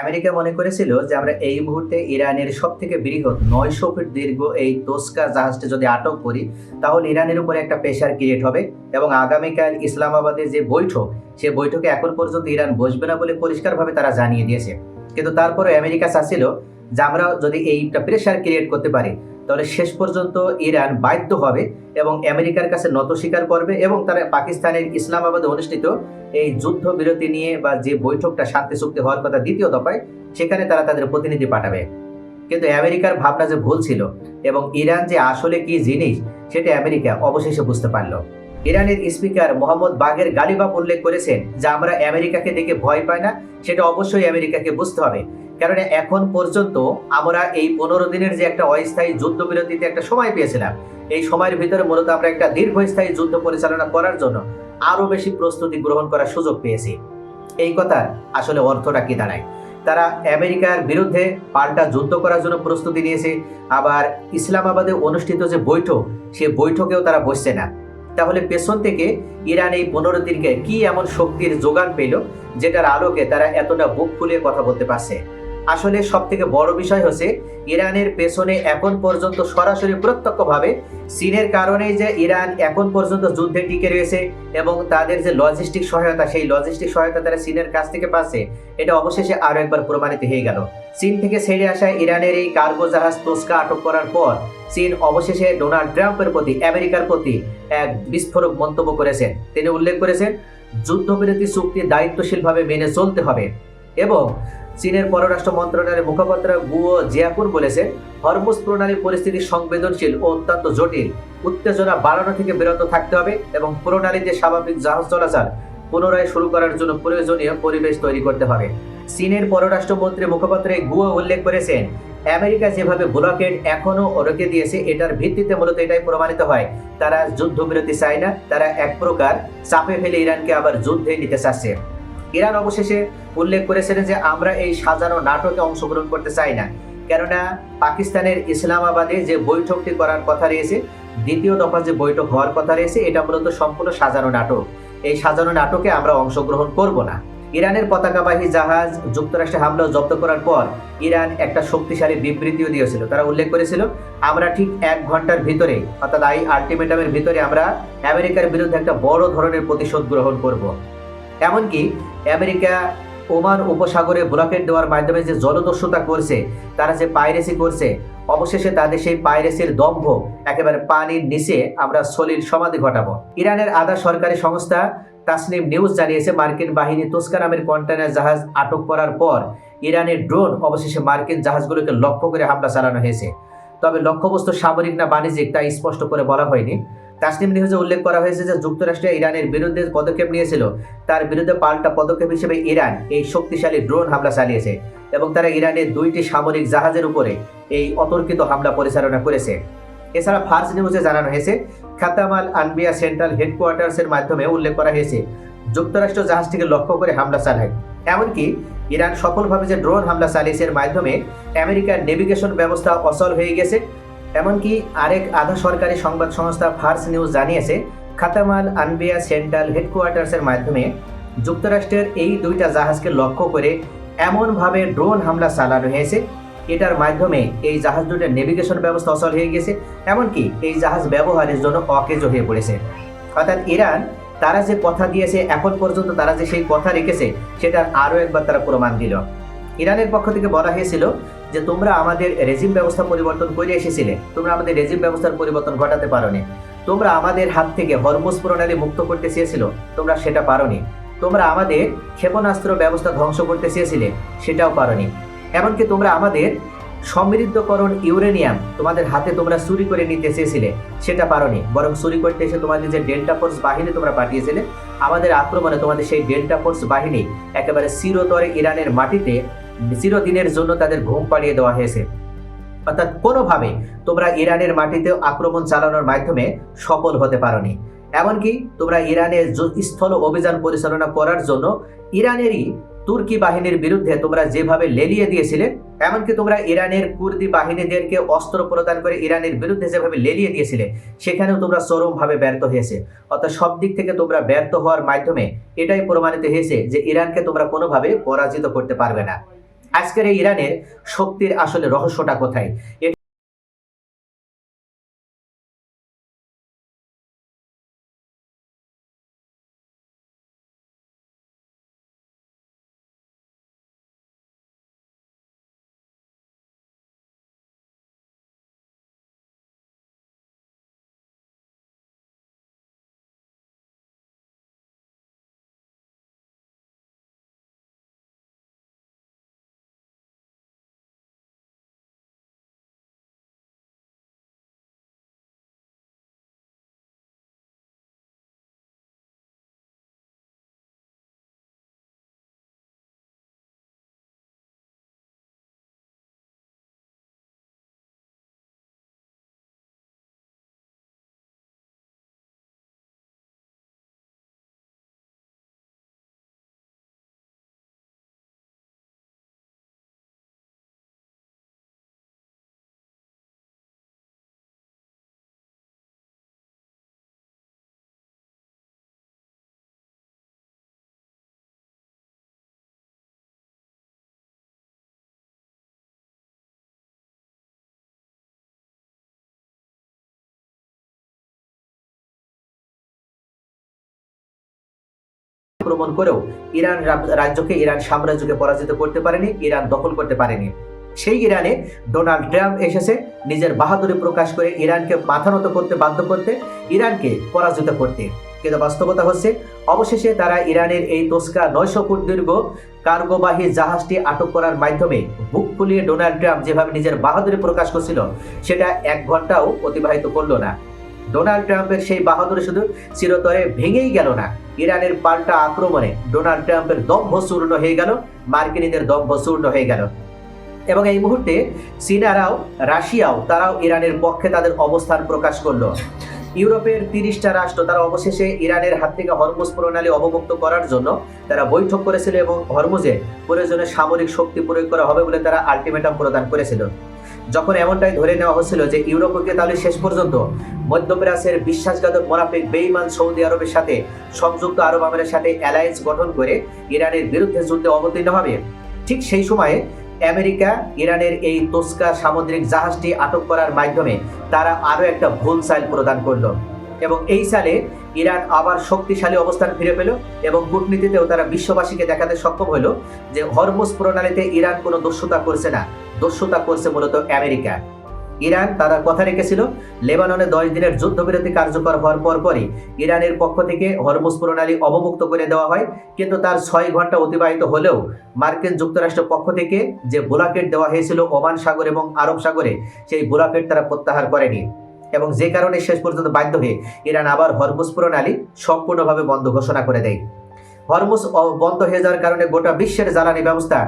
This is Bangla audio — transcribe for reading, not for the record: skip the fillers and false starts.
আমেরিকা মনে করেছিল যে আমরা এই মুহূর্তে ইরানের সব থেকে বৃহৎ 900 ফিট দীর্ঘ এই তোস্কা জাহাজটি যদি আটক করি তাহলে ইরানের উপরে একটা প্রেশার ক্রিয়েট হবে এবং আগামীকাল ইসলামাবাদে যে বৈঠক সে বৈঠকে এখন পর্যন্ত ইরান বসবে না বলে পরিষ্কারভাবে তারা জানিয়ে দিয়েছে। কিন্তু তারপরে আমেরিকা চাচ্ছিল যে আমরা যদি এইটা প্রেশার ক্রিয়েট করতে পারি তাহলে শেষ পর্যন্ত ইরান বাধ্য হবে এবং আমেরিকার কাছে নত স্বীকার করবে এবং তারা পাকিস্তানের ইসলামাবাদে অনুষ্ঠিত এই যুদ্ধ বিরতি নিয়ে বা যে বৈঠকটা শান্তি চুক্তি হওয়ার কথা দ্বিতীয় দফায় সেখানে তারা তাদের প্রতিনিধি পাঠাবে। কিন্তু আমেরিকার ভাবনা যে ভুল ছিল এবং ইরান যে আসলে কি জিনিস সেটা আমেরিকা অবশেষে বুঝতে পারলো। ইরানের স্পিকার মোহাম্মদ বাগের গালিবাফ উল্লেখ করেছেন যে আমরা আমেরিকাকে দেখে ভয় পাই না, সেটা অবশ্যই আমেরিকাকে বুঝতে হবে। কারণ এখন পর্যন্ত আমরা এই 15 দিনের যে একটা অস্থায়ী যুদ্ধবিরতিতে একটা সময় পেয়েছিলাম, এই সময়ের ভিতরে মূলত আমরা একটা দীর্ঘস্থায়ী যুদ্ধ পরিচালনা করার জন্য আরো বেশি প্রস্তুতি গ্রহণ করার সুযোগ পেয়েছি। এই কথার আসলে অর্থটা কি দাঁড়ায়? তারা আমেরিকার বিরুদ্ধে পাল্টা যুদ্ধ করার জন্য প্রস্তুতি নিয়েছে, আবার ইসলামাবাদে অনুষ্ঠিত যে বৈঠক সে বৈঠকেও তারা বসছে না। তাহলে পেছন থেকে ইরান এই 15 দিনকে কি এমন শক্তির যোগান পেল যেটার আলোকে তারা এতটা বুক ফুলিয়ে কথা বলতে পারছে? আসলে সব থেকে বড় বিষয় হচ্ছে ইরানের পেছনে এখন পর্যন্ত সরাসরি প্রত্যক্ষভাবে চীনের কারণেই যে ইরান এখন পর্যন্ত যুদ্ধে টিকে রয়েছে এবং তাদের যে লজিস্টিক সহায়তা সেই লজিস্টিক সহায়তা তারা চীনের কাছ থেকে পাচ্ছে, এটা অবশেষে আরো একবার প্রমাণিত হয়ে গেল। চীন থেকে ছেড়ে আসা ইরানের এই কার্গো জাহাজ তোস্কা আটক করার পর চীন অবশেষে ডোনাল্ড ট্রাম্পের প্রতি আমেরিকার প্রতি এক বিস্ফোরক মন্তব্য করেছেন। তিনি উল্লেখ করেছেন যুদ্ধবিরতি চুক্তি দায়িত্বশীলভাবে মেনে চলতে হবে এবং চীনের পররাষ্ট্র মন্ত্রণালয়ের মুখপাত্র গুয়ো জিয়াকুন বলেছেন হরমুজ প্রণালী পরিস্থিতি সংবেদনশীল ও অত্যন্ত জটিল, উত্তেজনা বাড়ানো থেকে বিরত থাকতে হবে এবং প্রণালীতে স্বাভাবিক জাহাজ চলাচল পুনরায় শুরু করার জন্য প্রয়োজনীয় পরিবেশ তৈরি করতে হবে। চীনের পররাষ্ট্রমন্ত্রী মুখপাত্র গুয়ো উল্লেখ করেছেন আমেরিকা যেভাবে ব্লকেড এখনো রুখে দিয়েছে এটার ভিত্তিতে মূলত এটাই প্রমাণিত হয় তারা যুদ্ধবিরতি চায় না, তারা এক প্রকার চাপে ফেলে ইরানকে আবার যুদ্ধে নিতে চাচ্ছে। ইরান অবশেষে উল্লেখ করেছিলেন যে আমরা এই সাজানো নাটকে অংশগ্রহণ করতে চাই না, কেননা পাকিস্তানের ইসলামাবাদে যে বৈঠকটি করার কথা রয়েছে, দ্বিতীয় দফা যে বৈঠক হওয়ার কথা রয়েছে, এটা মূলত সম্পূর্ণ সাজানো নাটক। এই সাজানো নাটকে আমরা অংশগ্রহণ করব না। ইরানের পতাকাবাহী জাহাজ যুক্তরাষ্ট্রে হামলা জব্দ করার পর ইরান একটা শক্তিশালী বিবৃতিও দিয়েছিল। তারা উল্লেখ করেছিল আমরা ঠিক 1 ঘন্টার ভিতরে অর্থাৎ এই আলটিমেটামের ভিতরে আমরা আমেরিকার বিরুদ্ধে একটা বড় ধরনের প্রতিশোধ গ্রহণ করব। এমনকি আমেরিকা ওমান উপসাগরে ব্লকেট দেওয়ার মাধ্যমে যে জলদস্যুতা করছে, তারা যে পাইরেসি করছে, অবশেষে তাদের সেই পাইরেসির দম্ভ একেবারে পানির নিচে আমরা সলিল সমাধি ঘটাবো। ইরানের আধা সরকারি সংস্থা তাসনিম নিউজ জানিয়েছে মার্কিন বাহিনী তোস্কা নামের কন্টেইনার জাহাজ আটক করার পর ইরানের ড্রোন অবশেষে মার্কিন জাহাজগুলোকে লক্ষ্য করে হামলা চালানো হয়েছে। তবে লক্ষ্যবস্তু সামরিক না বাণিজ্যিক তা স্পষ্ট করে বলা হয়নি। তাসনিম নিউজে উল্লেখ করা হয়েছে যে যুক্তরাষ্ট্র ইরানের বিরুদ্ধে পদক্ষেপ নিয়েছিল, তার বিরুদ্ধে পাল্টা পদক্ষেপ হিসেবে ইরান এই শক্তিশালী ড্রোন হামলা চালিয়েছে এবং তারা ইরানের 2টি সামরিক জাহাজের উপরে এই অতর্কিত হামলা পরিচালনা করেছে। এছাড়া ফার্স নিউজে জানানো হয়েছে খাতাম আল আনবিয়া সেন্ট্রাল হেডকোয়ার্টার্সের মাধ্যমে উল্লেখ করা হয়েছে যুক্তরাষ্ট্র জাহাজটিকে লক্ষ্য করে হামলা চালায়। এমনকি ইরান সফলভাবে যে ড্রোন হামলা চালিয়েছে এর মাধ্যমে আমেরিকার নেভিগেশন ব্যবস্থা অচল হয়ে গেছে। এমনকি আরেক আধা সরকারি সংবাদ সংস্থা ফার্স নিউজ জানিয়েছে খাতাম আল আনবিয়া সেন্ট্রাল হেডকোয়ার্টার্সের মাধ্যমে যুক্তরাষ্ট্রের এই 2টা জাহাজকে লক্ষ্য করে এমনভাবে ড্রোন হামলা চালানো হয়েছে এটার মাধ্যমে এই জাহাজ দুটোর নেভিগেশন ব্যবস্থা অচল হয়ে গেছে, এমনকি এই জাহাজ ব্যবহারের জন্য অকেজো হয়ে পড়েছে। অর্থাৎ ইরান তারা যে কথা দিয়েছে এখন পর্যন্ত তারা যে সেই কথা রেখেছে সেটার আরও একবার তারা প্রমাণ দিল। ইরানের পক্ষ থেকে বলা হয়েছিল যে তোমরা আমাদের রেজিম ব্যবস্থা পরিবর্তন করে এসেছিলে, তোমরা আমাদের রেজিম ব্যবস্থার পরিবর্তন ঘটাতে পারোনি। তোমরা আমাদের হাত থেকে হরমুজ প্রণালী মুক্ত করতে চেয়েছিল, তোমরা সেটা পারোনি। তোমরা আমাদের ক্ষেপণাস্ত্র ব্যবস্থা ধ্বংস করতে চেয়েছিলে, সেটাও পারোনি। এমনকি তোমরা আমাদের সমৃদ্ধকরণ ইউরেনিয়াম তোমাদের হাতে তোমরা চুরি করে নিতে চেয়েছিলে, সেটা পারোনি। বরং চুরি করতে এসে তোমাদের যে ডেল্টা ফোর্স বাহিনী তোমরা পাঠিয়েছিলে, আমাদের আক্রমণে তোমাদের সেই ডেল্টা ফোর্স বাহিনী একেবারে চিরতরে ইরানের মাটিতে চিরদিনের জন্য তাদের ঘুম পাড়িয়ে দেওয়া হয়েছে। অর্থাৎ কোনোভাবে তোমরা ইরানের মাটিতে আক্রমণ চালানোর মাধ্যমে সফল হতে পারোনি। এমনকি তোমরা ইরানের স্থল অভিযান পরিচালনা করার জন্য ইরানেরই তুর্কি বাহিনীর বিরুদ্ধে তোমরা যেভাবে লেলিয়ে দিয়েছিলে, এমনকি তোমরা ইরানের কুর্দি বাহিনীদেরকে অস্ত্র প্রদান করে ইরানের বিরুদ্ধে যেভাবে লেলিয়ে দিয়েছিলে, সেখানেও তোমরা চরমভাবে ব্যর্থ হয়েছে। অর্থাৎ সব দিক থেকে তোমরা ব্যর্থ হওয়ার মাধ্যমে এটাই প্রমাণিত হয়েছে যে ইরানকে তোমরা কোনোভাবে পরাজিত করতে পারবে না। আজকের এই ইরানের শক্তির আসলে রহস্যটা কোথায়? আক্রমণ করেও ইরান ইরান সাম্রাজ্যকে পরাজিত করতে পারেনি, ইরান দখল করতে পারেনি। সেই ইরানে ডোনাল্ড ট্রাম্প এসেছে নিজের বাহাদুরি প্রকাশ করে ইরানকে মাথা নত করতে বাধ্য করতে, ইরানকে পরাজিত করতে। কিন্তু বাস্তবতা হচ্ছে অবশেষে তারা ইরানের এই তোস্কা 900 ফুট দীর্ঘ কার্গোবাহী জাহাজটি আটক করার মাধ্যমে বুক ফুলিয়ে ডোনাল্ড ট্রাম্প যেভাবে নিজের বাহাদুরি প্রকাশ করছিল সেটা 1 ঘন্টাও অতিবাহিত করলো না। ডোনাল্ড ট্রাম্পের সেই বাহাদুরি শুধু চিরতরে ভেঙেই গেল না, ইরানের পাল্টা আক্রমণে ডোনাল্ড ট্রাম্পের দম্ভ চূর্ণ হয়ে গেল, মার্কিনীদের দম্ভ চূর্ণ হয়ে গেল। এবং এই মুহূর্তে চীনারাও রাশিয়াও তারাও ইরানের পক্ষে তাদের অবস্থান প্রকাশ করলো। ইউরোপের 30টা রাষ্ট্র তারা অবশেষে ইরানের হাত থেকে হরমুজ প্রণালী অবমুক্ত করার জন্য তারা বৈঠক করেছিল এবং হরমুজে প্রয়োজনে সামরিক শক্তি প্রয়োগ করা হবে বলে তারা আলটিমেটাম প্রদান করেছিল। যখন এমনটাই ধরে নেওয়া হচ্ছিল যে ইউরোপকে তাহলে শেষ পর্যন্ত মধ্যপ্রাচ্যের বিশ্বাসঘাতক মোনাফিক বেঈমান সৌদি আরবের সাথে সংযুক্ত আরব আমিরের সাথে অ্যালায়েন্স গঠন করে ইরানের বিরুদ্ধে যুদ্ধে অবতীর্ণ হবে, ঠিক সেই সময়ে আমেরিকা ইরানের এই তোস্কা সামুদ্রিক জাহাজটি আটক করার মাধ্যমে তারা আরও একটা ভুল চাল প্রদান করলো এবং এই সালে ইরান আবার শক্তিশালী অবস্থান ফিরে পেল এবং কূটনীতিতেও তারা বিশ্ববাসীকে দেখাতে সক্ষম হলো যে হরমুজ প্রণালীতে ইরান কোনো দস্যুতা করছে না, দস্যুতা করছে মূলত আমেরিকা। ইরান তারা কথা রেখেছিল লেবাননে 10 দিনের যুদ্ধবিরতি কার্যকর হওয়ার পরই ইরানের পক্ষ থেকে হরমুজ প্রণালী অবমুক্ত করে দেওয়া হয়, কিন্তু তার 6 ঘন্টা অতিবাহিত হলেও মার্কিন যুক্তরাষ্ট্রের পক্ষ থেকে যে ব্লকেট দেওয়া হয়েছিল ওমান সাগর এবং আরব সাগরে, সেই ব্লকেট তারা প্রত্যাহার করেনি এবং যে কারণে শেষ পর্যন্ত বাধ্য হয়ে ইরান আবার হরমুজ প্রণালী সম্পূর্ণভাবে বন্ধ ঘোষণা করে দেয়। হরমুজ বন্ধ হয়ে যাওয়ার কারণে গোটা বিশ্বের জ্বালানি ব্যবস্থা